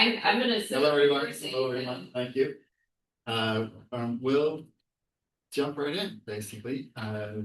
I'm gonna sit. Hello, everyone. Hello, everyone. Thank you. We'll jump right in, basically. So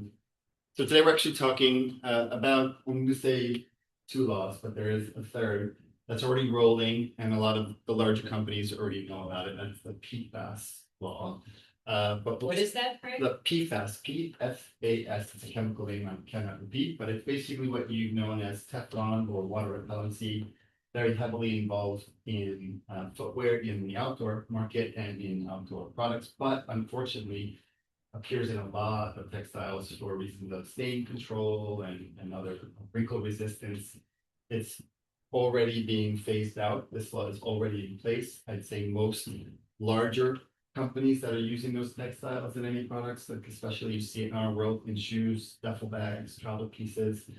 today we're actually talking about, I'm going to say two laws, but there is a third that's already rolling, and a lot of the larger companies already know about it. That's the PFAS law. But What is that, Frank? the PFAS, PFAS, it's a chemical name I cannot repeat, but it's basically what you've known as Teflon or water repellency, very heavily involved in footwear in the outdoor market and in outdoor products, but unfortunately appears in a lot of textiles for reasons of stain control and other wrinkle resistance. It's already being phased out. This law is already in place. I'd say most larger companies that are using those textiles in any products, like especially you see it in our world in shoes, duffel bags, travel pieces,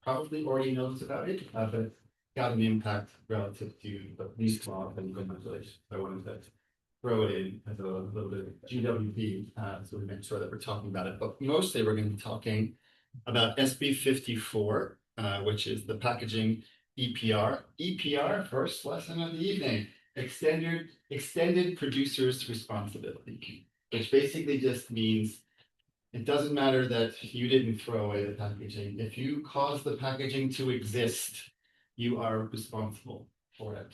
probably already knows about it, but got an impact relative to the least law and regulation. So I wanted to throw it in as a little bit of GWP, so we make sure that we're talking about it. But mostly we're going to be talking about SB 54, which is the packaging EPR. EPR, first lesson of the evening, extended producer's responsibility, which basically just means it doesn't matter that you didn't throw away the packaging. If you cause the packaging to exist, you are responsible for it.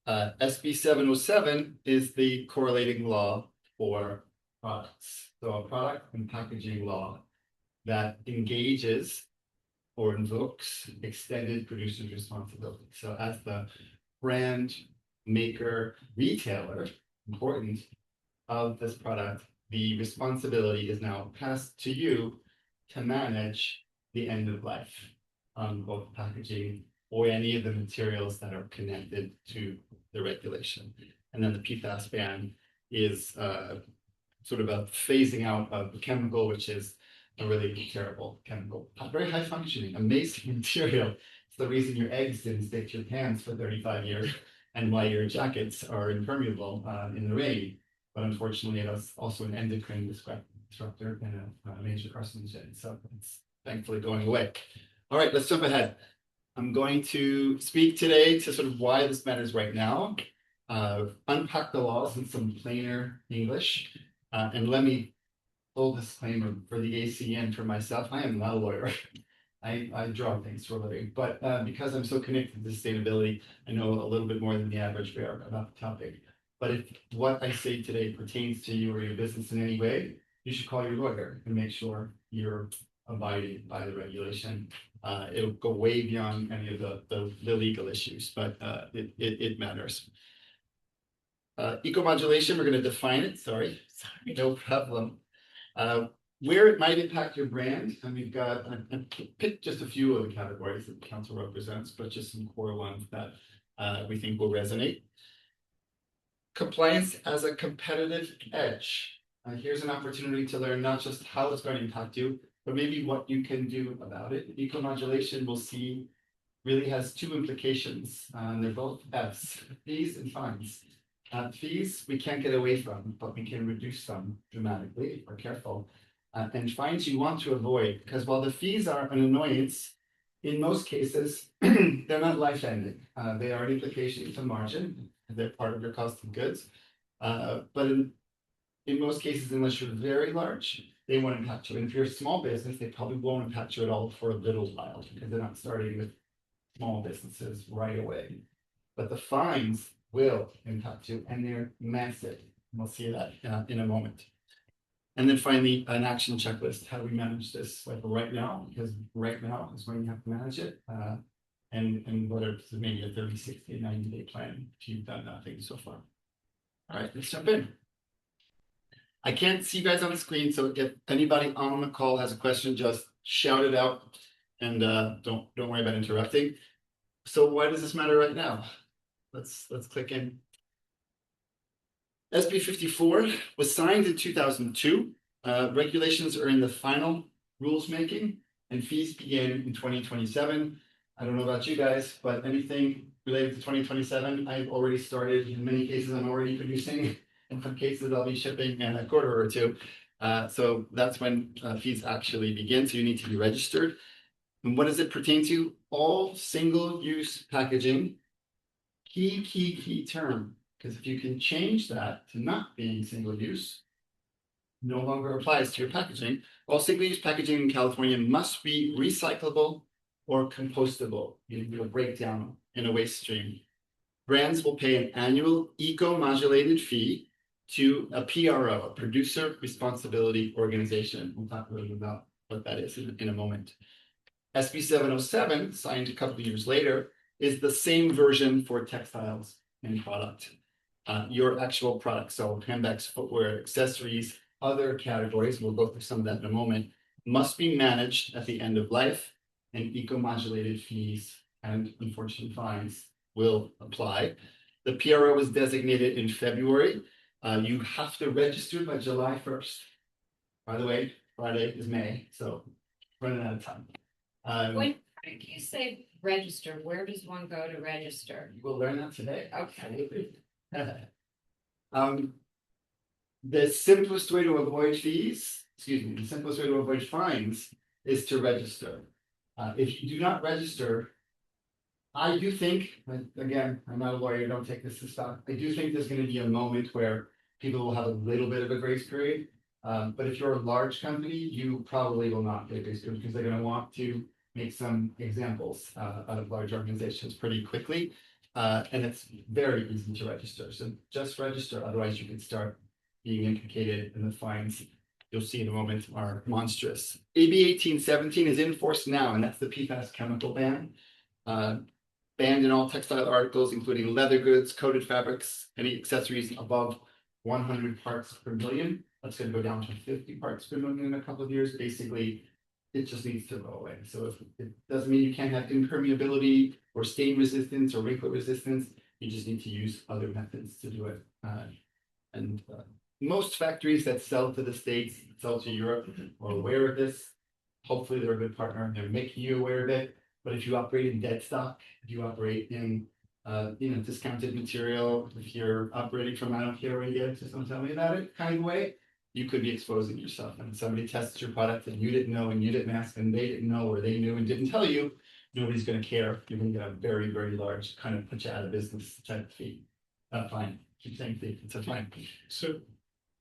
SB 707 is the correlating law for products. So a product and packaging law that engages or invokes extended producer's responsibility. So as the brand, maker, retailer, important, of this product, the responsibility is now passed to you to manage the end of life on both packaging or any of the materials that are connected to the regulation. And then the PFAS ban is sort of a phasing out of the chemical, which is a really terrible chemical. Very high functioning, amazing material. It's the reason your eggs didn't stick to your pants for 35 years and why your jackets are impermeable in the rain. But unfortunately, it was also an endocrine disruptor and a major carcinogen. So it's thankfully going away. All right, let's jump ahead. I'm going to speak today to sort of why this matters right now, unpack the laws in some plainer English, and let me full disclaimer for the ACN for myself. I am not a lawyer. I draw things for a living, but because I'm so connected to sustainability, I know a little bit more than the average bear about the topic. But if what I say today pertains to you or your business in any way, you should call your lawyer and make sure you're abiding by the regulation. It'll go way beyond any of the legal issues, but it matters. Eco-modulation, we're going to define it. Sorry, no problem. Where it might impact your brand, and we've got, I picked just a few of the categories that the council represents, but just some core ones that we think will resonate. Compliance as a competitive edge. Here's an opportunity to learn not just how it's going to impact you, but maybe what you can do about it. Eco-modulation, we'll see, really has two implications. They're both F's, fees and fines. Fees we can't get away from, but we can reduce them dramatically if we're careful. And fines you want to avoid, because while the fees are an annoyance, in most cases, they're not life-ending. They are an implication to margin. They're part of your cost of goods. But in most cases, unless you're very large, they won't impact you. And if you're a small business, they probably won't impact you at all for a little while because they're not starting with small businesses right away. But the fines will impact you, and they're massive. We'll see that in a moment. And then finally, an action checklist. How do we manage this like right now? Because right now is when you have to manage it. And whether it's maybe a 30, 60, 90-day plan if you've done nothing so far. All right, let's jump in. I can't see you guys on the screen, so if anybody on the call has a question, just shout it out and don't worry about interrupting. So why does this matter right now? Let's click in. SB 54 was signed in 2002. Regulations are in the final rules making, and fees begin in 2027. I don't know about you guys, but anything related to 2027, I've already started. In many cases, I'm already producing. In some cases, I'll be shipping in a quarter or two. So that's when fees actually begin. So you need to be registered. And what does it pertain to? All single-use packaging key term, because if you can change that to not being single use, no longer applies to your packaging. All single-use packaging in California must be recyclable or compostable. You do a breakdown in a waste stream. Brands will pay an annual eco-modulated fee to a PRO, a producer responsibility organization. We'll talk a little bit about what that is in a moment. SB 707, signed a couple of years later, is the same version for textiles and product. Your actual product, so handbags, footwear, accessories, other categories, we'll go through some of that in a moment, must be managed at the end of life, and eco-modulated fees and unfortunately fines will apply. The PRO was designated in February. You have to register by July 1st. By the way, Friday is May, so running out of time. When you say register, where does one go to register? We'll learn that today. Okay. The simplest way to avoid fees, the simplest way to avoid fines is to register. If you do not register, I do think, again, I'm not a lawyer, don't take this as stock. I do think there's going to be a moment where people will have a little bit of a grace period. But if you're a large company, you probably will not get a grace period because they're going to want to make some examples out of large organizations pretty quickly. And it's very easy to register. So just register, otherwise you can start being implicated in the fines. You'll see in a moment are monstrous. AB 1817 is in force now, and that's the PFAS chemical ban. Banned in all textile articles, including leather goods, coated fabrics, any accessories above 100 parts per million. That's going to go down to 50 parts per million in a couple of years. Basically, it just needs to go away. So if it doesn't mean you can't have impermeability or stain resistance or wrinkle resistance. You just need to use other methods to do it. Most factories that sell to the States, sell to Europe, are aware of this. Hopefully they're a good partner. They're making you aware of it. But if you operate in dead stock, if you operate in discounted material, if you're operating from I don't care where you get, just don't tell me about it kind of way, you could be exposing yourself. And somebody tests your product and you didn't know and you didn't ask and they didn't know or they knew and didn't tell you, nobody's going to care. You're going to get a very, very large kind of put you out of business type fee. Fine. Keep saying fee. It's a fine. So,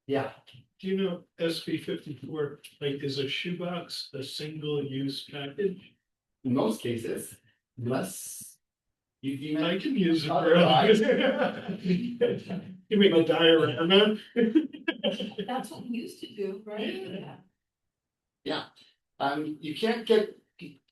Yeah. do you know SB 54, like, is a shoebox a single-use package? In most cases, unless you deem I it can use it for otherwise. You make a diorama. That's what we used to do, right? Yeah. You can't get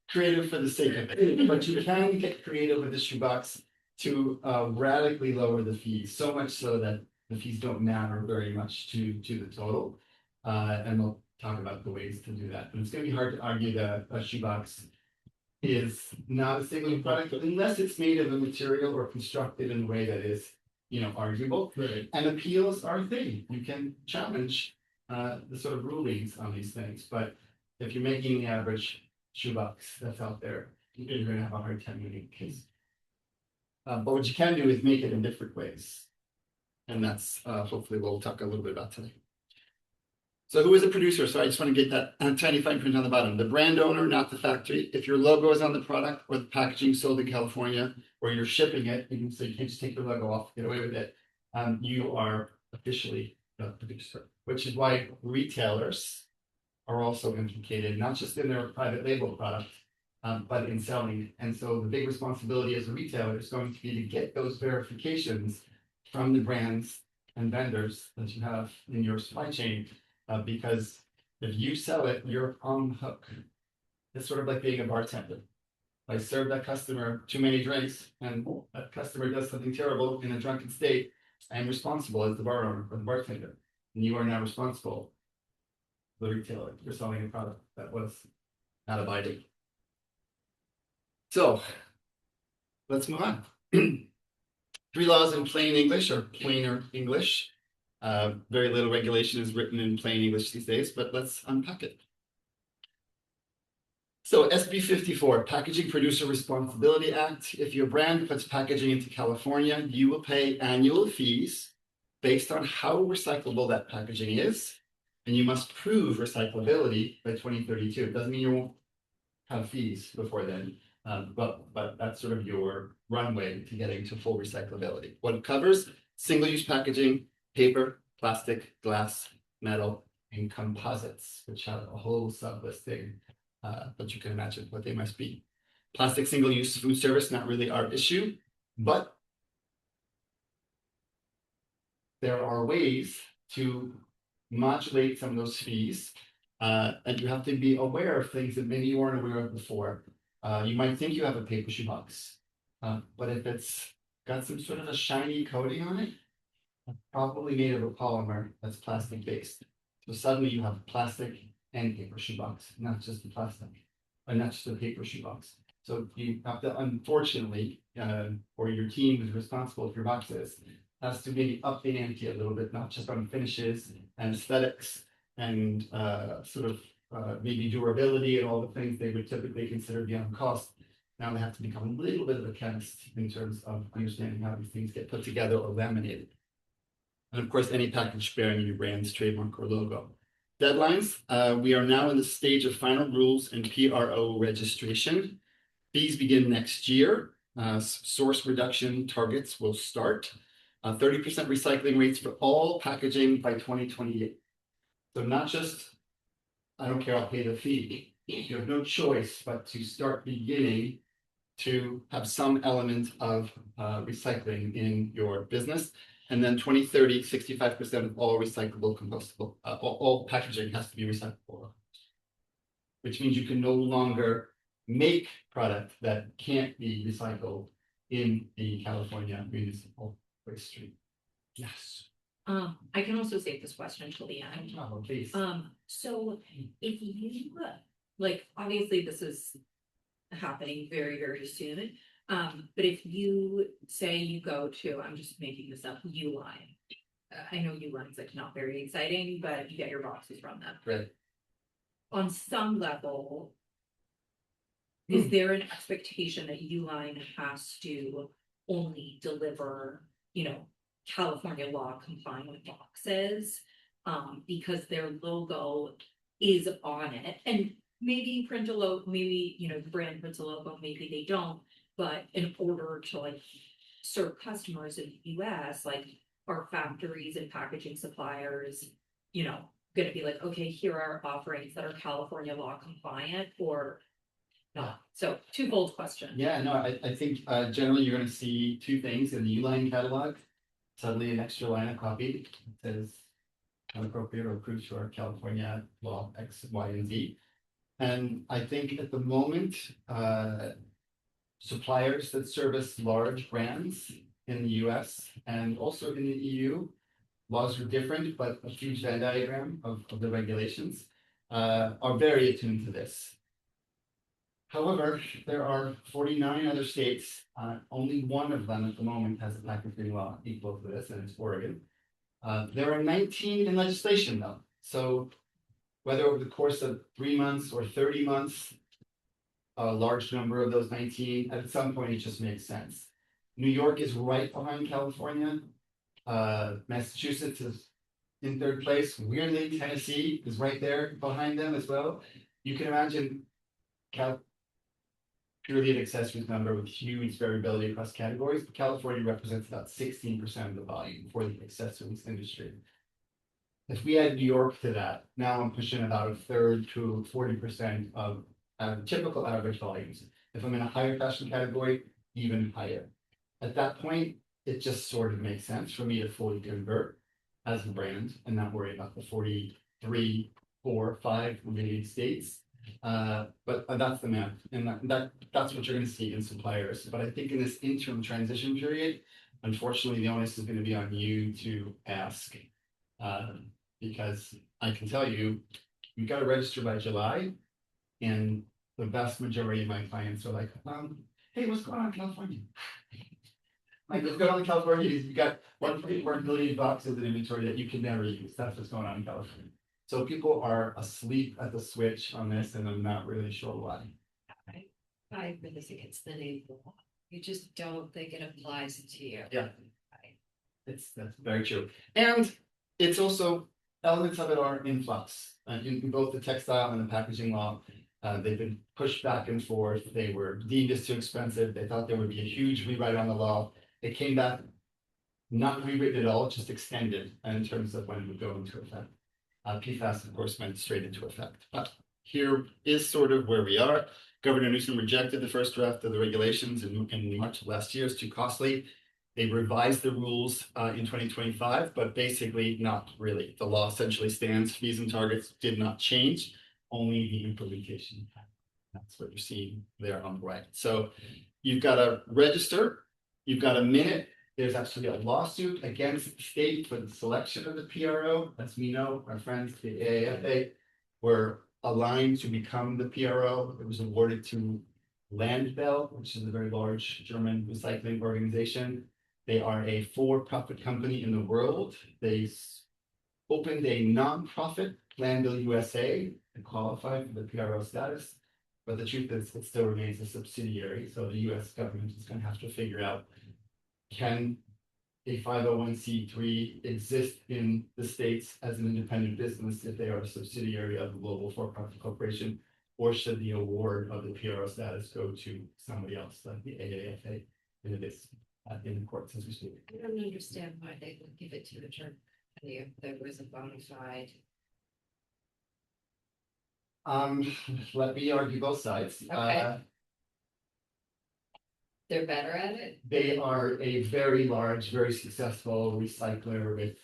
creative for the sake of it, but you can get creative with the shoebox to radically lower the fees, so much so that the fees don't matter very much to the total. And we'll talk about the ways to do that. But it's going to be hard to argue that a shoebox is not a single product unless it's made of a material or constructed in a way that is, arguable. Right. And appeals are a thing. You can challenge the sort of rulings on these things. But if you're making the average shoebox that's out there, you're going to have a hard time winning the case. But what you can do is make it in different ways. And that's hopefully what we'll talk a little bit about today. So who is a producer? So I just want to get that tiny fine print on the bottom. The brand owner, not the factory. If your logo is on the product or the packaging sold in California, or you're shipping it, so you can't just take your logo off, get away with it. You are officially the producer, which is why retailers are also implicated, not just in their private label product, but in selling. And so the big responsibility as a retailer is going to be to get those verifications from the brands and vendors that you have in your supply chain. Because if you sell it, you're on the hook. It's sort of like being a bartender. I serve that customer too many drinks and that customer does something terrible in a drunken state, I am responsible as the bar owner or the bartender. And you are now responsible, the retailer, for selling a product that was not abiding. So let's move on. 3 laws in plain English or plainer English. Very little regulation is written in plain English these days, but let's unpack it. So SB 54, Packaging Producer Responsibility Act. If your brand puts packaging into California, you will pay annual fees based on how recyclable that packaging is, and you must prove recyclability by 2032. It doesn't mean you won't have fees before then. But that's sort of your runway to getting to full recyclability. What it covers: single-use packaging, paper, plastic, glass, metal, and composites, which have a whole sub-listing, but you can imagine what they must be. Plastic single-use food service, not really our issue, but there are ways to modulate some of those fees, and you have to be aware of things that maybe you weren't aware of before. You might think you have a paper shoebox, but if it's got some sort of a shiny coating on it, probably made of a polymer that's plastic based. So suddenly you have plastic and paper shoebox, not just the plastic, and not just the paper shoebox. So you have to, unfortunately, or your team is responsible for your boxes, has to maybe up the ante a little bit, not just on finishes and aesthetics and maybe durability and all the things they would typically consider beyond cost. Now they have to become a little bit of a chemist in terms of understanding how these things get put together or laminated. And of course, any package bearing your brand's trademark or logo. Deadlines, we are now in the stage of final rules and PRO registration. Fees begin next year. Source reduction targets will start. 30% recycling rates for all packaging by 2028. So not just, I don't care, I'll pay the fee. You have no choice but to start beginning to have some element of recycling in your business. And then 2030, 65% of all recyclable, compostable, all packaging has to be recyclable, which means you can no longer make product that can't be recycled in the California municipal waste stream. Yes. I can also save this question until the end. Oh, please. So if you, like, obviously this is happening very, very soon. But if you say you go to, I'm just making this up, Uline. I know Uline's like not very exciting, but you get your boxes from them. Right. On some level, is there an expectation that Uline has to only deliver, California law compliant boxes? Because their logo is on it, and maybe print a logo, maybe, the brand prints a logo, maybe they don't. But in order to serve customers in the US, our factories and packaging suppliers, gonna be like, okay, here are offerings that are California law compliant or not. So twofold question. Yeah, no, I think generally you're going to see two things in the Uline catalog. Suddenly an extra line of copy that says unappropriate or approved to our California law X, Y, and Z. And I think at the moment, suppliers that service large brands in the US and also in the EU, laws are different, but a huge Venn diagram of the regulations are very attuned to this. However, there are 49 other states. Only one of them at the moment has a packaging law equal to this, and it's Oregon. There are 19 in legislation, though. So whether over the course of 3 months or 30 months, a large number of those 19, at some point it just makes sense. New York is right behind California. Massachusetts is in third place. Weirdly, Tennessee is right there behind them as well. You can imagine purely an accessories number with huge variability across categories, but California represents about 16% of the volume for the accessories industry. If we add New York to that, now I'm pushing about a third to 40% of typical average volumes. If I'm in a higher fashion category, even higher. At that point, it just sort of makes sense for me to fully convert as a brand and not worry about the 43, 4, 5 remaining states. But that's the math, and that's what you're going to see in suppliers. But I think in this interim transition period, unfortunately, the onus is going to be on you to ask, because I can tell you, you've got to register by July, and the vast majority of my clients are like, "Hey, what's going on in California?" Like, what's going on in California is you got 1.4 million boxes in inventory that you can never use. That's what's going on in California. So people are asleep at the switch on this, and I'm not really sure why. I really think it's the name of the law. You just don't think it applies to you. Yeah. That's very true. And it's also, elements of it are in flux in both the textile and the packaging law. They've been pushed back and forth. They were deemed as too expensive. They thought there would be a huge rewrite on the law. It came back not rewritten at all, just extended in terms of when it would go into effect. PFAS, of course, went straight into effect. But here is sort of where we are. Governor Newsom rejected the first draft of the regulations in March of last year. It's too costly. They revised the rules in 2025, but basically not really. The law essentially stands. Fees and targets did not change, only the implementation. That's what you're seeing there on the right. So you've got to register, you've got a minute. There's actually a lawsuit against the state for the selection of the PRO. As we know, our friends, the AAFA, were aligned to become the PRO. It was awarded to Landbell, which is a very large German recycling organization. They are a for-profit company in the world. They opened a nonprofit, Landbell USA, to qualify for the PRO status. But the truth is, it still remains a subsidiary. So the US government is going to have to figure out, can a 501c3 exist in the States as an independent business if they are a subsidiary of a global for-profit corporation, or should the award of the PRO status go to somebody else like the AAFA? And it is in the courts as we speak. I don't understand why they would give it to a German company if there was a bona fide. Let me argue both sides. Okay. They're better at it? They are a very large, very successful recycler with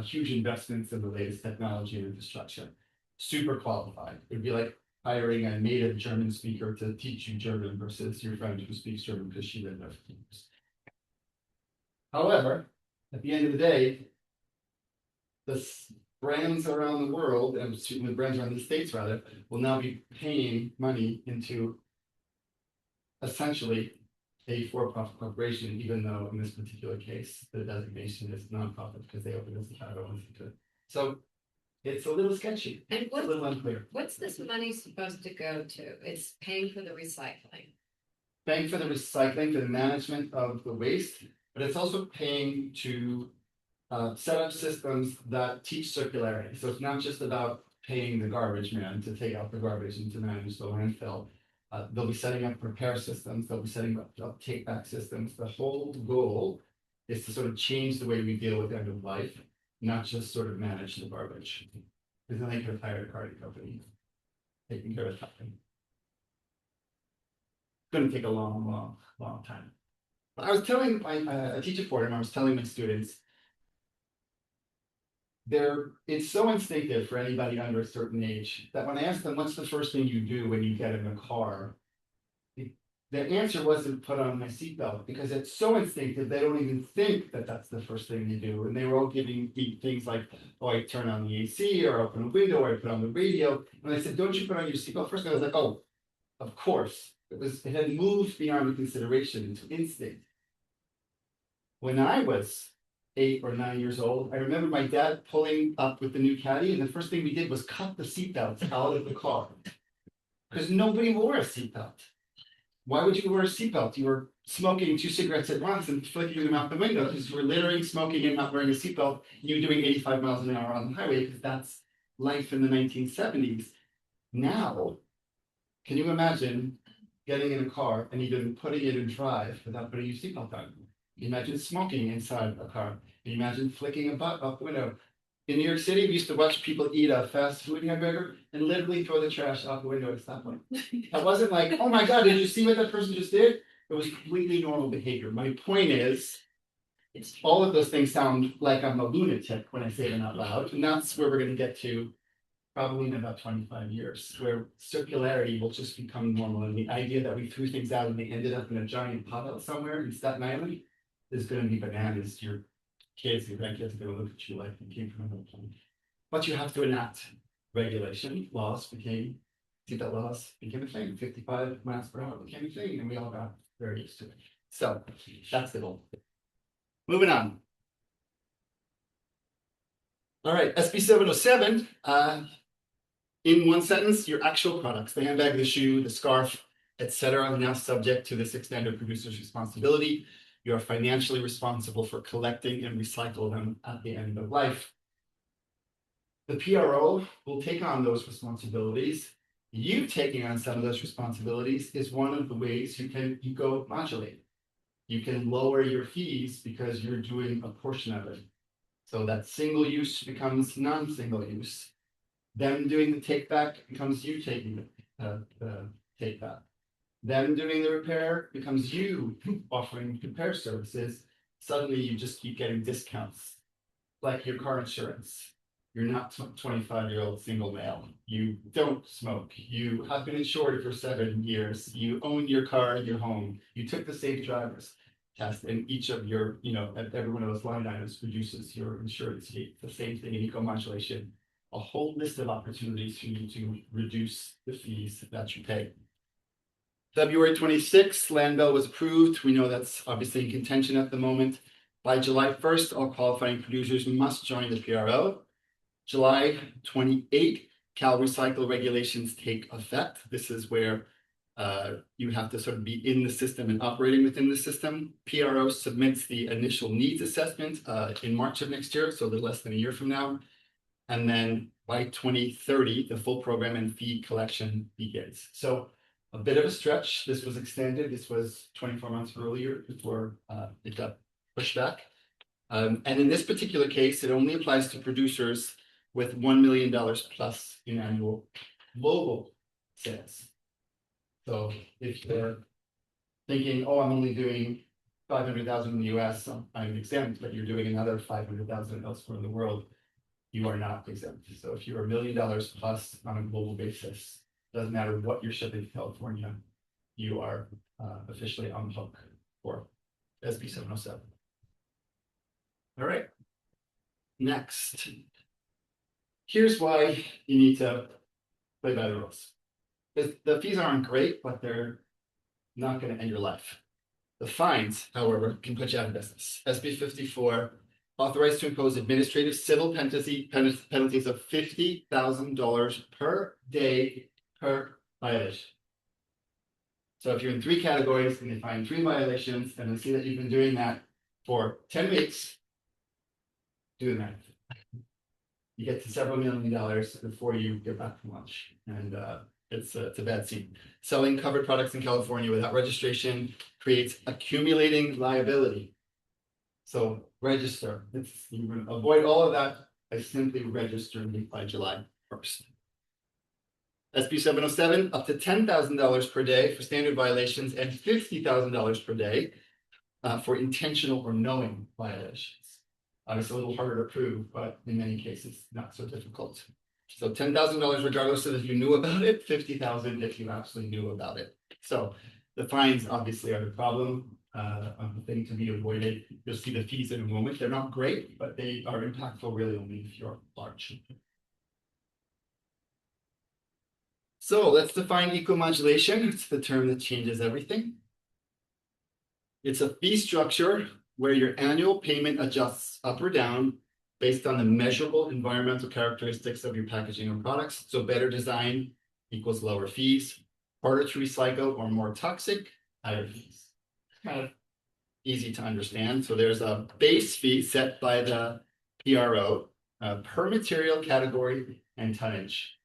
huge investments in the latest technology and infrastructure. Super qualified. It'd be like hiring a native German speaker to teach you German versus your friend who speaks German because she lived there for years. However, at the end of the day, the brands around the world, and the brands around the States rather, will now be paying money into essentially a for-profit corporation, even though in this particular case, the designation is nonprofit because they opened as a 501c3. So it's a little sketchy, And a little unclear. what's this money supposed to go to? It's paying for the recycling. Paying for the recycling, for the management of the waste, but it's also paying to set up systems that teach circularity. So it's not just about paying the garbage man to take out the garbage and to manage the landfill. They'll be setting up repair systems, they'll be setting up take back systems. The whole goal is to sort of change the way we deal with end of life, not just sort of manage the garbage. Because then they could have hired a carding company taking care of that. Gonna take a long time. But I was telling I teach a forum, I was telling my students, it's so instinctive for anybody under a certain age that when I asked them what's the first thing you do when you get in a car, the answer wasn't put on my seatbelt because it's so instinctive they don't even think that that's the first thing they do. And they were all giving me things like, oh, I turn on the AC or open a window or I put on the radio. And I said, don't you put on your seatbelt first? And I was like, oh, of course. It had moved beyond consideration into instinct. When I was 8 or 9 years old, I remember my dad pulling up with the new caddy, and the first thing we did was cut the seatbelts out of the car because nobody wore a seatbelt. Why would you wear a seatbelt? You were smoking 2 cigarettes at once and flicking them out the window because you were littering, smoking, and not wearing a seatbelt. You were doing 85 miles an hour on the highway because that's life in the 1970s. Now, can you imagine getting in a car and even putting it in drive without putting your seatbelt on? Imagine smoking inside a car. Imagine flicking a butt out the window. In New York City, we used to watch people eat a fast food hamburger and literally throw the trash out the window at that point. It wasn't like, oh my God, did you see what that person just did? It was completely normal behavior. My point is, all of those things sound like I'm a lunatic when I say them out loud. And that's where we're going to get to probably in about 25 years, where circularity will just become normal. And the idea that we threw things out and they ended up in a giant pile somewhere in Staten Island is going to be bananas. Your kids, your grandkids are going to look at you like you came from another planet. But you have to enact regulation. Seatbelt laws became a thing. 55 miles per hour became a thing, and we all got very used to it. So that's the goal. Moving on. All right, SB 707. In one sentence, your actual products, the handbag, the shoe, the scarf, etc., are now subject to this extended producer's responsibility. You are financially responsible for collecting and recycle them at the end of life. The PRO will take on those responsibilities You taking on some of those responsibilities is one of the ways you can eco-modulate. You can lower your fees because you're doing a portion of it. So that single use becomes non-single use. Them doing the take back becomes you taking the take back. Them doing the repair becomes you offering repair services. Suddenly you just keep getting discounts, like your car insurance. You're not 25-year-old single male. You don't smoke. You have been insured for 7 years. You own your car and your home. You took the safe drivers test, and each of your, every one of those line items reduces your insurance fee. The same thing in eco-modulation. A whole list of opportunities for you to reduce the fees that you pay. February 26th, land bill was approved. We know that's obviously in contention at the moment. By July 1st, all qualifying producers must join the PRO. July 28th, Cal Recycle regulations take effect. This is where you have to sort of be in the system and operating within the system. PRO submits the initial needs assessment in March of next year, so a little less than a year from now. And then by 2030, the full program and fee collection begins. So a bit of a stretch. This was extended. This was 24 months earlier before it got pushed back. And in this particular case, it only applies to producers with $1 million plus in annual global sales. So if they're thinking, oh, I'm only doing 500,000 in the US, I'm exempt, but you're doing another 500,000 elsewhere in the world, you are not exempt. So if you're $1 million plus on a global basis, doesn't matter what you're shipping to California, you are officially on the hook for SB 707. All right. Next. Here's why you need to play by the rules. The fees aren't great, but they're not going to end your life. The fines, however, can put you out of business. SB 54 authorized to impose administrative civil penalties of $50,000 per day per violation. So if you're in 3 categories and they find 3 violations and they see that you've been doing that for 10 weeks, do the math. You get to several $1 million before you get back from lunch. And it's a bad scene. Selling covered products in California without registration creates accumulating liability. So register. You can avoid all of that by simply registering by July 1st. SB 707, up to $10,000 per day for standard violations and $50,000 per day for intentional or knowing violations. It's a little harder to prove, but in many cases, not so difficult. So $10,000 regardless of if you knew about it, $50,000 if you actually knew about it. So the fines obviously are the problem, the thing to be avoided. You'll see the fees in a moment. They're not great, but they are impactful really only if you're large. So let's define eco-modulation. It's the term that changes everything. It's a fee structure where your annual payment adjusts up or down based on the measurable environmental characteristics of your packaging or products. So better design equals lower fees, harder to recycle or more toxic, higher fees. Kind of easy to understand. So there's a base fee set by the PRO per material category and tonnage.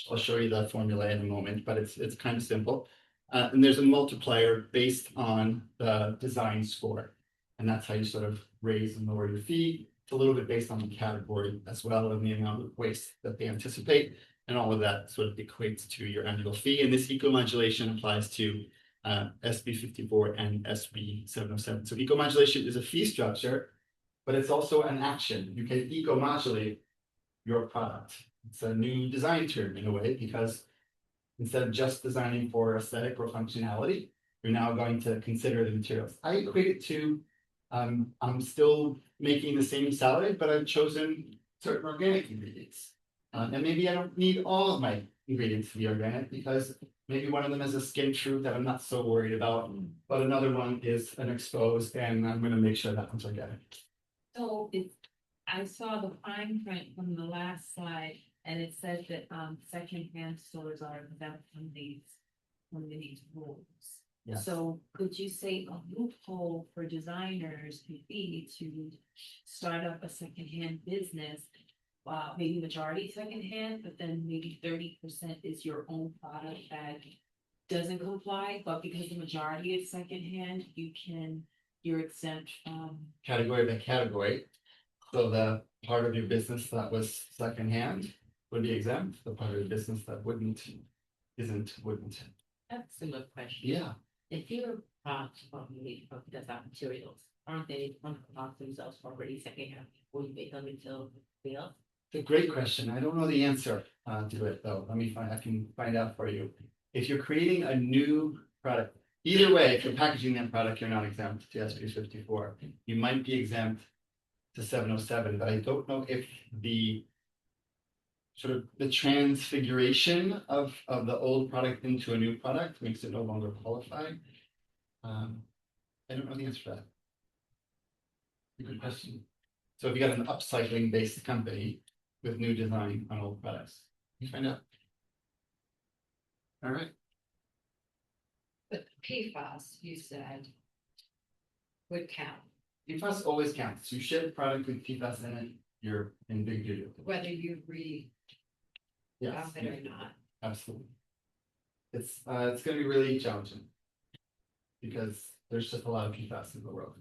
I'll show you the formula in a moment, but it's kind of simple. And there's a multiplier based on the design score. And that's how you sort of raise and lower your fee. It's a little bit based on the category as well and the amount of waste that they anticipate. And all of that sort of equates to your annual fee. And this eco-modulation applies to SB 54 and SB 707. So eco-modulation is a fee structure, but it's also an action. You can eco-modulate your product. It's a new design term in a way, because instead of just designing for aesthetic or functionality, you're now going to consider the materials. I equate it to, I'm still making the same salad, but I've chosen certain organic ingredients. And maybe I don't need all of my ingredients to be organic, because maybe one of them is a skin fruit that I'm not so worried about, but another one is an exposed, and I'm going to make sure that one's organic. So I saw the fine print from the last slide, and it said that secondhand stores are exempt from these rules. Yes. So could you say a loophole for designers could be to start up a secondhand business maybe majority secondhand, but then maybe 30% is your own product that doesn't comply, but because the majority is secondhand, you're exempt from. Category by category. So the part of your business that was secondhand would be exempt, the part of your business that wouldn't. That's a good question. Yeah, If your products are made from desktop materials, aren't they on the products themselves already secondhand before you make them until they up? it's a great question. I don't know the answer to it though. I can find out for you. If you're creating a new product, either way, if you're packaging that product, you're not exempt to SB 54. You might be exempt to 707, but I don't know if the sort of the transfiguration of the old product into a new product makes it no longer qualify. I don't know the answer to that. Good question. So if you got an upcycling based company with new design on old products, you find out. All right. But PFAS, you said, would count, PFAS always counts. You ship a product with PFAS in it, you're in big deal. whether you read Yes, it or not. absolutely. It's going to be really challenging because there's just a lot of PFAS in the world.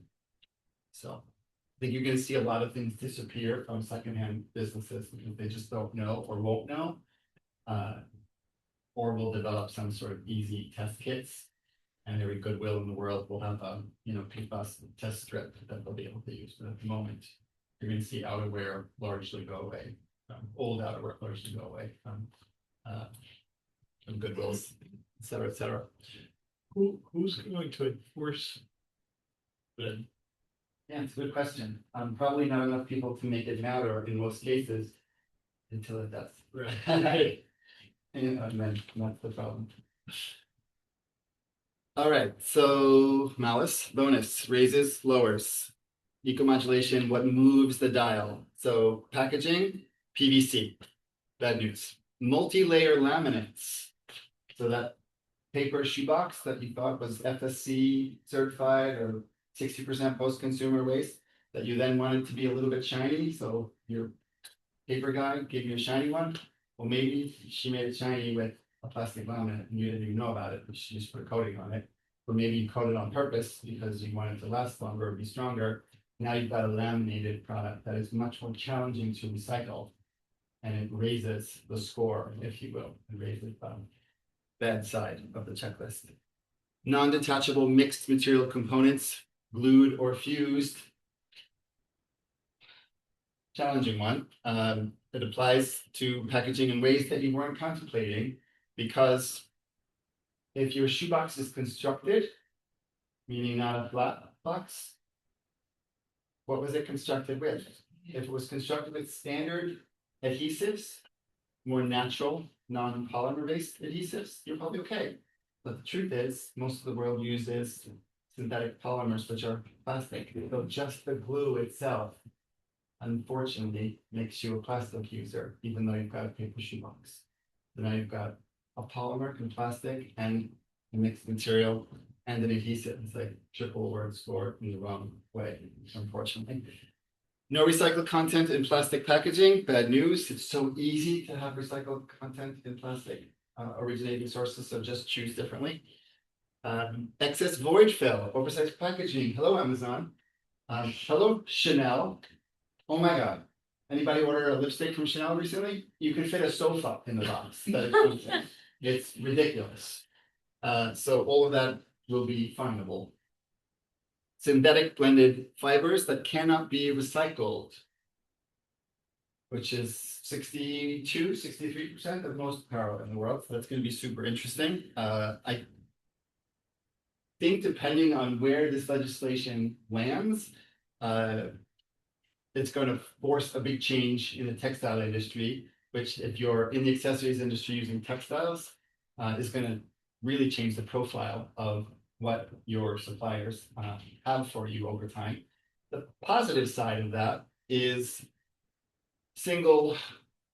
So I think you're going to see a lot of things disappear from secondhand businesses because they just don't know or won't know, or will develop some sort of easy test kits. And every Goodwill in the world will have a PFAS test strip that they'll be able to use. But at the moment, you're going to see outerwear largely go away. Old outerwear largely go away from Goodwills, et cetera, et cetera. Who's going to enforce the? Yeah, it's a good question. Probably not enough people to make it matter in most cases until it does. Right. And then that's the problem. All right, so malice, bonus, raises, lowers. Eco-modulation, what moves the dial? So packaging, PVC, bad news. Multi-layer laminates. So that paper shoebox that you thought was FSC certified or 60% post-consumer waste that you then wanted to be a little bit shiny. So your paper guy gave you a shiny one. Well, maybe she made it shiny with a plastic laminate and you didn't even know about it, but she just put a coating on it. Or maybe you coated on purpose because you want it to last longer or be stronger. Now you've got a laminated product that is much more challenging to recycle. And it raises the score, if you will, and raises the bad side of the checklist. Non-detachable mixed material components, glued or fused. Challenging one. It applies to packaging in ways that you weren't contemplating because if your shoebox is constructed, meaning not a flat box, what was it constructed with? If it was constructed with standard adhesives, more natural, non-polymer based adhesives, you're probably okay. But the truth is, most of the world uses synthetic polymers, which are plastic. So just the glue itself, unfortunately, makes you a plastic user, even though you've got a paper shoebox. So now you've got a polymer and plastic and a mixed material and an adhesive. It's like triple word score in the wrong way, unfortunately. No recycled content in plastic packaging, bad news. It's so easy to have recycled content in plastic originating sources, so just choose differently. Excess void fill, oversized packaging. Hello, Amazon. Hello, Chanel. Oh my God. Anybody order a lipstick from Chanel recently? You can fit a sofa in the box that it comes in. It's ridiculous. So all of that will be findable. Synthetic blended fibers that cannot be recycled, which is 63% of most apparel in the world. So that's going to be super interesting. I think depending on where this legislation lands, it's going to force a big change in the textile industry, which if you're in the accessories industry using textiles, is going to really change the profile of what your suppliers have for you over time. The positive side of that is single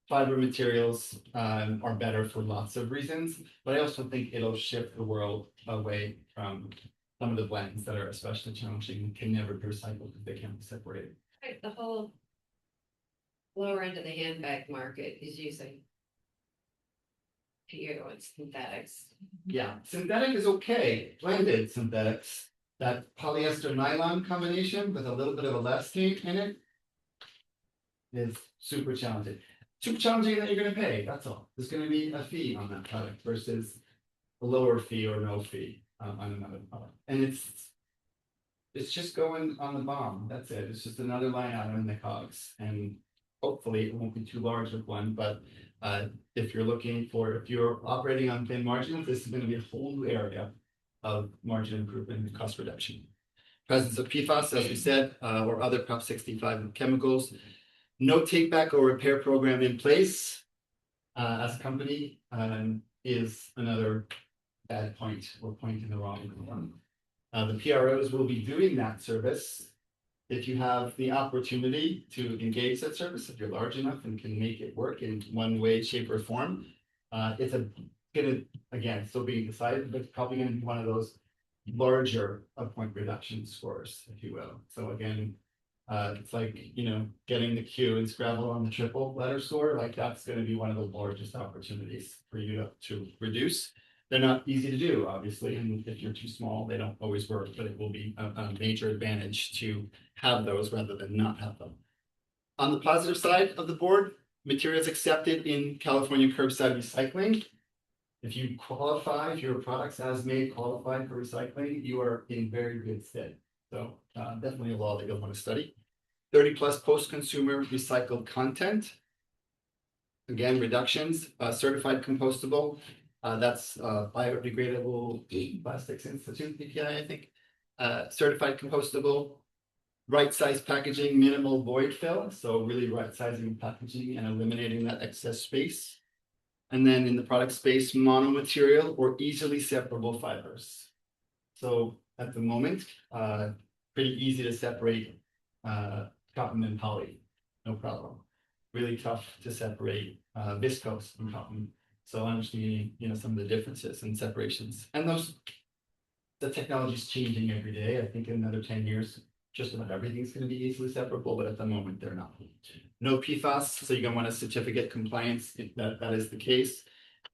fiber materials are better for lots of reasons, but I also think it'll shift the world away from some of the blends that are especially challenging and can never be recycled because they can't be separated. Right, the whole lower end of the handbag market is using PU and synthetics. Yeah, synthetic is okay, blended synthetics, that polyester nylon combination with a little bit of elastic in it is super challenging. Super challenging that you're gonna pay, that's all. There's gonna be a fee on that product versus a lower fee or no fee on another product. And it's just going on the bomb, that's it. It's just another line item in the COGS. And hopefully it won't be too large of one, but if you're operating on thin margins, this is gonna be a whole new area of margin improvement and cost reduction. Presence of PFAS, as we said, or other Prop 65 chemicals. No take back or repair program in place as a company is another bad point or point in the wrong one. The PROs will be doing that service if you have the opportunity to engage that service, if you're large enough and can make it work in one way, shape, or form. It's gonna, again, still being decided, but it's probably gonna be one of those larger point reduction scores, if you will. So again, it's like, getting the Q and Scrabble on the triple letter score, like that's gonna be one of the largest opportunities for you to reduce. They're not easy to do, obviously, and if you're too small, they don't always work, but it will be a major advantage to have those rather than not have them. On the positive side of the board, materials accepted in California curbside recycling. If you qualify, if your products as made qualify for recycling, you are in very good stead. So definitely a law that you'll want to study. 30+ post-consumer recycled content. Again, reductions, certified compostable. That's Biodegradable Plastics Institute, EPI, I think. Certified compostable, right size packaging, minimal void fill. So really right sizing packaging and eliminating that excess space. And then in the product space, monomaterial or easily separable fibers. So at the moment, pretty easy to separate cotton and poly, no problem. Really tough to separate viscose from cotton. So understanding, some of the differences and separations. And the technology is changing every day. I think in another 10 years, just about everything's going to be easily separable, but at the moment they're not. No PFAS, so you're going to want a certificate compliance if that is the case,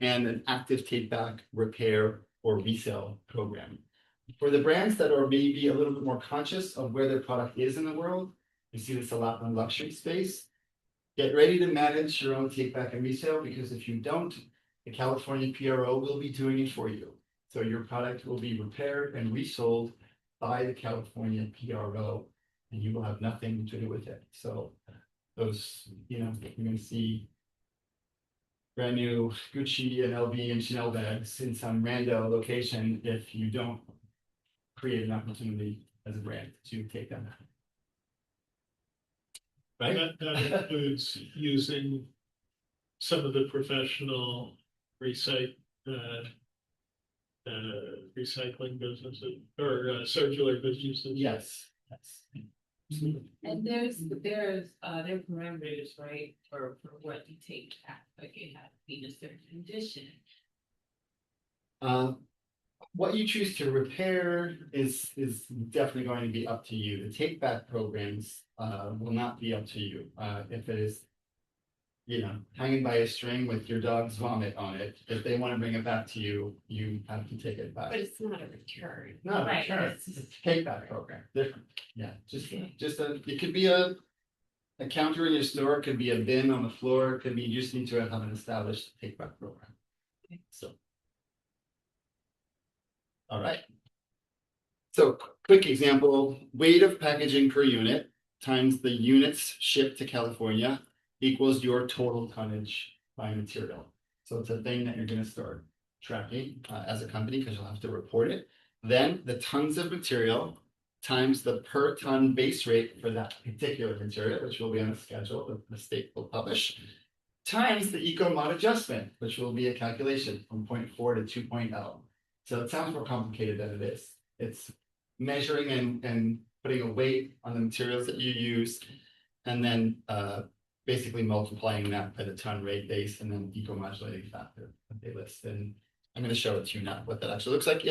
and an active take back, repair, or resale program. For the brands that are maybe a little bit more conscious of where their product is in the world, we see this a lot in the luxury space. Get ready to manage your own take back and resale, because if you don't, the California PRO will be doing it for you. So your product will be repaired and resold by the California PRO, and you will have nothing to do with it. So those, you're going to see brand new Gucci and LV and Chanel bags in some rando location if you don't create an opportunity as a brand to take them. Right? That includes using some of the professional recycling businesses or circular businesses. Yes. And there's there are parameters, right, for what you take back, like it has to be in a certain condition. What you choose to repair is definitely going to be up to you. The take back programs will not be up to you. If it is, hanging by a string with your dog's vomit on it, if they want to bring it back to you, you have to take it back. But it's not a return. No, Right, sure. it's It's a take back program. Different. Yeah, it could be a counter in your store, it could be a bin on the floor, it could be you just need to have an established take back program. So. All right. So quick example, weight of packaging per unit times the units shipped to California equals your total tonnage by material. So it's a thing that you're going to start tracking as a company, because you'll have to report it. Then the tons of material times the per ton base rate for that particular material, which will be on a schedule that the state will publish, times the eco-mod adjustment, which will be a calculation from 0.4 to 2.0. So it sounds more complicated than it is. It's measuring and putting a weight on the materials that you use, and then basically multiplying that by the ton rate base and then eco-modulating factor that they list. And I'm going to show it to you now what that actually looks like.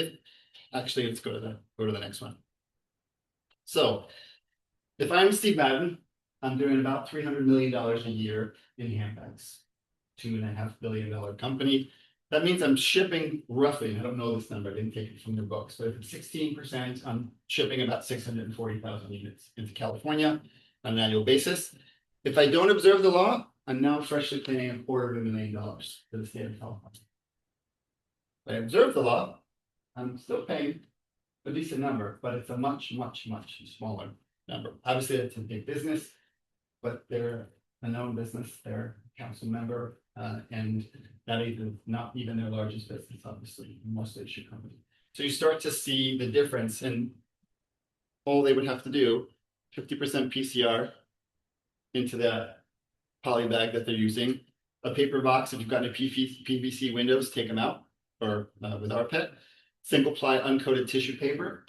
Let's go to the next one. So if I'm Steve Madden I'm doing about $300 million a year in handbags. $2.5 billion company. That means I'm shipping roughly, and I don't know this number, I didn't take it from your books, but if it's 16%, I'm shipping about 640,000 units into California on an annual basis. If I don't observe the law, I'm now freshly paying $250,000 to the state of California. If I observe the law, I'm still paying a decent number, but it's a much, much, much smaller number. Obviously, it's a big business, but they're a known business, they're a council member, and that is not even their largest business, obviously, most of shoe company. So you start to see the difference, and all they would have to do, 50% PCR into that poly bag that they're using, a paper box, if you've got any PVC windows, take them out, or with our pet, single ply uncoated tissue paper.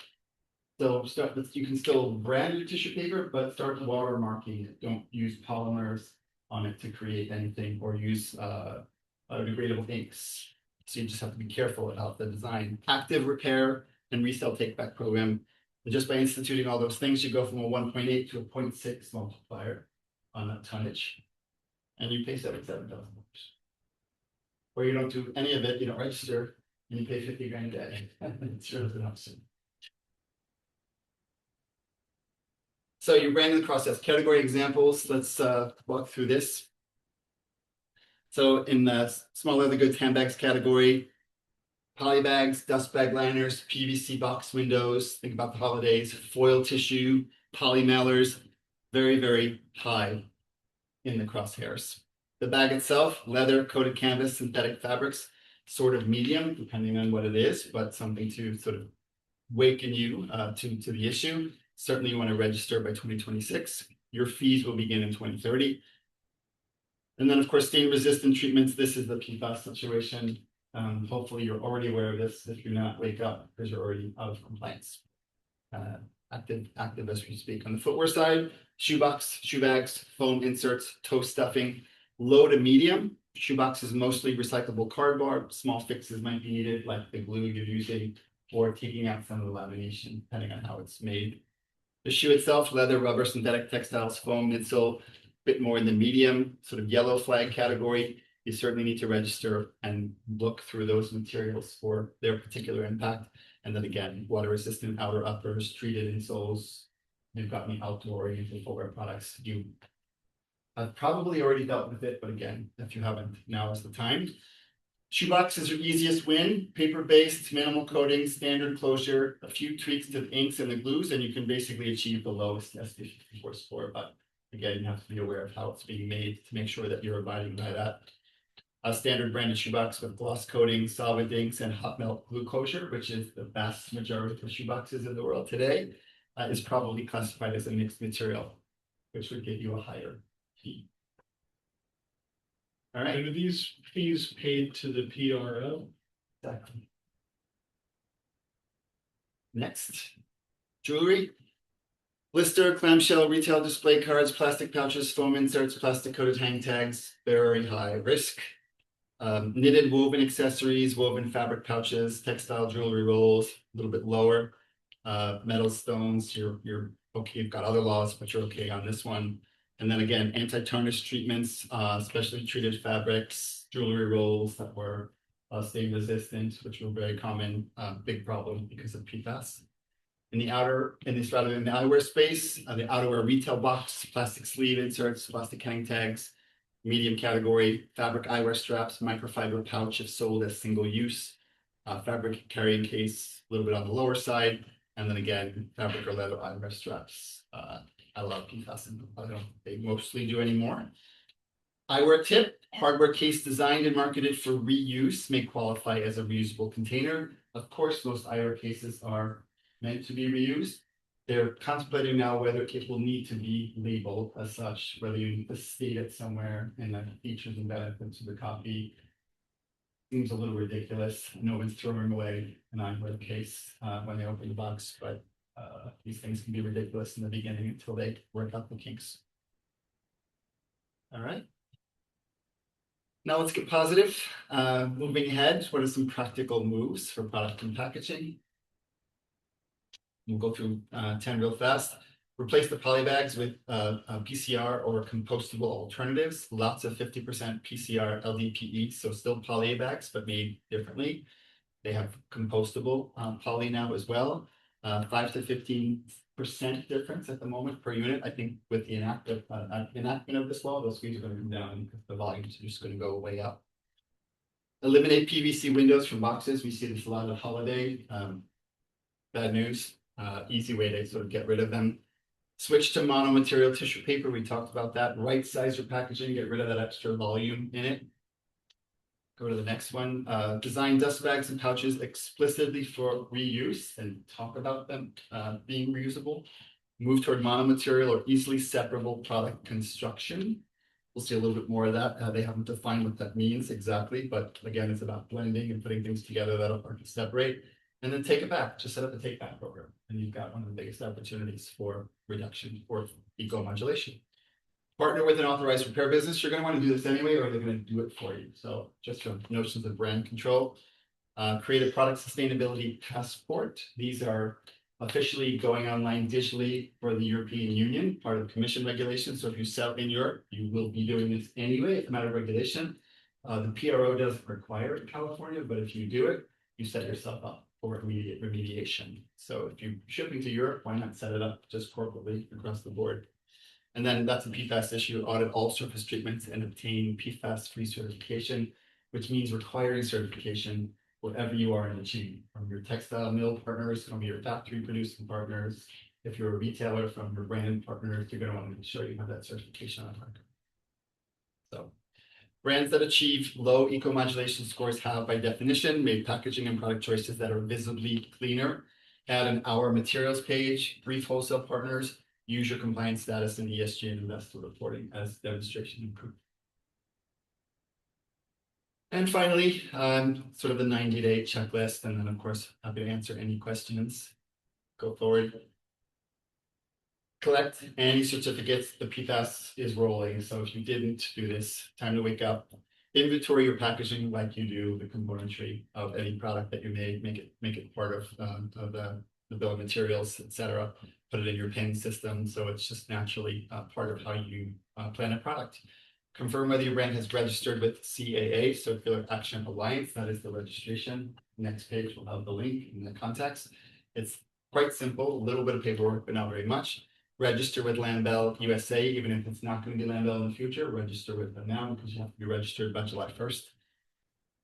So you can still brand your tissue paper, but start watermarking it. Don't use polymers on it to create anything or use biodegradable inks. So you just have to be careful about the design. Active repair and resale take back program. And just by instituting all those things, you go from a 1.8 to a 0.6 multiplier on that tonnage. And you pay $77,000. Or you don't do any of it, you don't register, and you pay 50 grand a day. It's really an option. So you're branding the process. Category examples, let's walk through this. So in the small leather goods handbags category, poly bags, dust bag liners, PVC box windows, think about the holidays, foil tissue, poly mailers, very, very high in the crosshairs. The bag itself, leather, coated canvas, synthetic fabrics, sort of medium, depending on what it is, but something to sort of waken you to the issue. Certainly you want to register by 2026. Your fees will begin in 2030. And then, of course, stain resistant treatments. This is the PFAS situation. Hopefully you're already aware of this. If you're not, wake up because you're already out of compliance. Active as we speak. On the footwear side, shoebox, shoe bags, foam inserts, toe stuffing, low to medium. Shoebox is mostly recyclable cardboard. Small fixes might be needed, like the glue you're using, or taking out some of the lamination, depending on how it's made. The shoe itself, leather, rubber, synthetic textiles, foam, midsole, a bit more in the medium, sort of yellow flag category. You certainly need to register and look through those materials for their particular impact. And then again, water resistant outer uppers, treated insoles. You've got any outdoor oriented footwear products. You have probably already dealt with it, but again, if you haven't, now is the time. Shoebox is your easiest win, paper-based, minimal coating, standard closure, a few tweaks to the inks and the glues, and you can basically achieve the lowest SP54 score. But again, you have to be aware of how it's being made to make sure that you're abiding by that. A standard branded shoebox with gloss coating, solvent inks, and hot melt glue closure, which is the vast majority of shoeboxes in the world today, is probably classified as a mixed material, which would give you a higher fee. All right. And are these fees paid to the PRO? Exactly. Next, jewelry. Blister, clamshell, retail display cards, plastic pouches, foam inserts, plastic coated hang tags, very high risk. Knitted woven accessories, woven fabric pouches, textile jewelry rolls, a little bit lower. Metal stones, you're okay, you've got other laws, but you're okay on this one. And then again, anti-tarnish treatments, specially treated fabrics, jewelry rolls that were stain resistant, which were very common, big problem because of PFAS. In the outerwear space, the outerwear retail box, plastic sleeve inserts, plastic hang tags, medium category, fabric eyewear straps, microfiber pouch if sold as single use, fabric carrying case, a little bit on the lower side, and then again, fabric or leather eyewear straps. I love PFAS, and I don't think they mostly do anymore. Eyewear tip, hardware case designed and marketed for reuse may qualify as a reusable container. Of course, most eyewear cases are meant to be reused. They're contemplating now whether it will need to be labeled as such, whether you need to state it somewhere in the features and benefits of the copy. Seems a little ridiculous. No one's throwing away an eyewear case when they open the box, but these things can be ridiculous in the beginning until they work out the kinks. All right. Now let's get positive. Moving ahead, what are some practical moves for product and packaging? We'll go through 10 real fast. Replace the poly bags with PCR or compostable alternatives. Lots of 50% PCR LDPE, so still poly bags, but made differently. They have compostable poly now as well. 5 to 15% difference at the moment per unit. I think with the enactment of this law, those fees are going to come down because the volumes are just going to go way up. Eliminate PVC windows from boxes. We see this a lot of holiday. Bad news. Easy way to sort of get rid of them. Switch to monomaterial tissue paper. We talked about that. Right size your packaging. Get rid of that extra volume in it. Go to the next one. Design dust bags and pouches explicitly for reuse and talk about them being reusable. Move toward monomaterial or easily separable product construction. We'll see a little bit more of that. They haven't defined what that means exactly, but again, it's about blending and putting things together that are hard to separate. And then take it back. Just set up a take back program, and you've got one of the biggest opportunities for reduction or eco-modulation. Partner with an authorized repair business. You're going to want to do this anyway, or they're going to do it for you. So just from notions of brand control, create a product sustainability passport. These are officially going online digitally for the European Union, part of Commission regulations. So if you sell in Europe, you will be doing this anyway. It's a matter of regulation. The PRO doesn't require it in California, but if you do it, you set yourself up for immediate remediation. So if you're shipping to Europe, why not set it up just corporately across the board? And then that's a PFAS issue. Audit all surface treatments and obtain PFAS-free certification, which means requiring certification wherever you are in the chain, from your textile mill partners, from your factory producing partners. If you're a retailer, from your brand partners, you're going to want to make sure you have that certification on record. So brands that achieve low eco-modulation scores have, by definition, made packaging and product choices that are visibly cleaner. Add an Our Materials page, brief wholesale partners, use your compliance status in ESG and investor reporting as demonstration and proof. And finally, sort of the 90-day checklist, and then of course, happy to answer any questions. Go forward. Collect any certificates. The PFAS is rolling, so if you didn't do this, time to wake up. Inventory your packaging like you do the componentry of any product that you made. Make it part of the bill of materials, etc. Put it in your PIN system, so it's just naturally part of how you plan a product. Confirm whether your brand has registered with CAA, Circular Action Alliance. That is the registration. Next page will have the link in the context. It's quite simple, a little bit of paperwork, but not very much. Register with Lambell USA, even if it's not going to be Lambell in the future. Register with them now because you have to be registered by July 1st.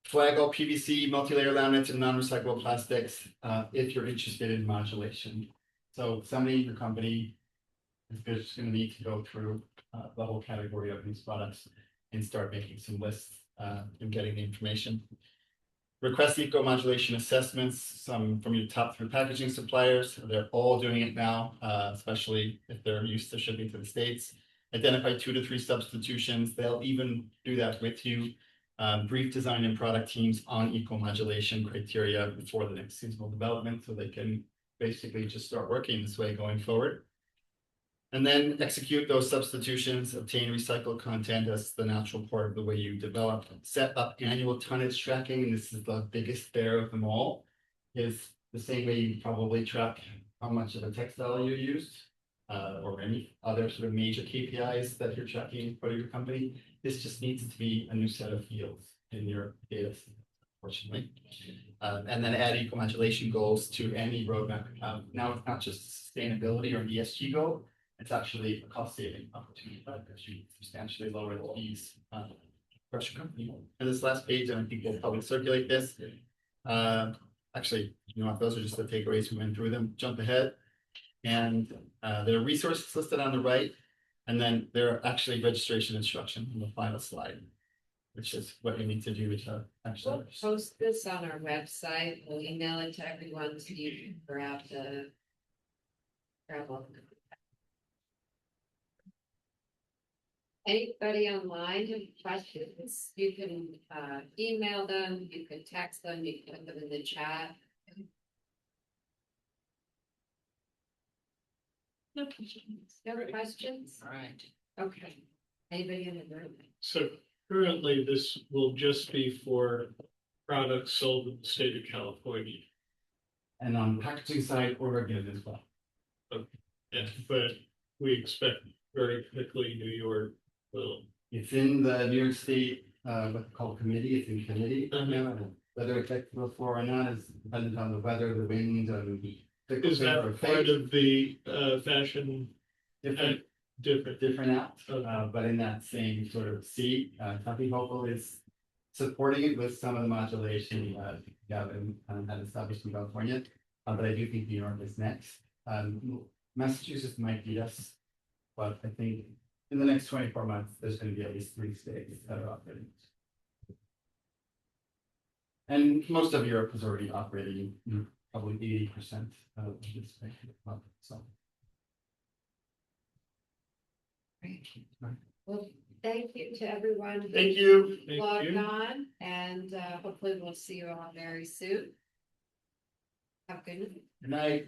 Flag all PVC, multi-layer laminates, and non-recyclable plastics if you're interested in modulation. So somebody in your company is just going to need to go through the whole category of these products and start making some lists and getting the information. Request eco-modulation assessments, some from your top 3 packaging suppliers. They're all doing it now, especially if they're used to shipping to the States. Identify 2 to 3 substitutions. They'll even do that with you. Brief design and product teams on eco-modulation criteria before the next seasonal development, so they can basically just start working this way going forward. And then execute those substitutions, obtain recycled content as the natural part of the way you develop. Set up annual tonnage tracking, and this is the biggest bear of them all, is the same way you probably track how much of a textile you used, or any other sort of major KPIs that you're tracking for your company. This just needs to be a new set of fields in your data, unfortunately. And then add eco-modulation goals to any roadmap. Now it's not just sustainability or ESG goal, it's actually a cost saving opportunity because you substantially lower the fees across your company. And this last page, and I think we'll probably circulate this. Actually, you know what, those are just the takeaways. We went through them. Jump ahead. And there are resources listed on the right. And then there are actually registration instructions on the final slide, which is what you need to do to actually. We'll post this on our website. We'll email it to everyone so you can grab all the. Anybody online have questions? You can email them, you can text them, you can put them in the chat. No questions. No questions? All right. Okay. Anybody in the room? So currently, this will just be for products sold in the state of California. And on the packaging side, Oregon as well. Yeah, but we expect very quickly New York will. It's in the New York State, what's called committee, it's in committee. Mhm. now, and Whether it's equitable or not is dependent on the weather, the wind, and the. Is that part of the fashion Different, different? different act, Okay. but in that same sort of seat, Tuffy Hopeful is supporting it with some of the modulation, Gavin had established in California. But I do think New York is next. Massachusetts might beat us, but I think in the next 24 months, there's going to be at least 3 states that are operating. And most of Europe is already operating, probably 80% of this. So. Well, thank you to everyone. Thank you. Thank Logged you. on, and hopefully we'll see you all very soon. Have a good night. Good night.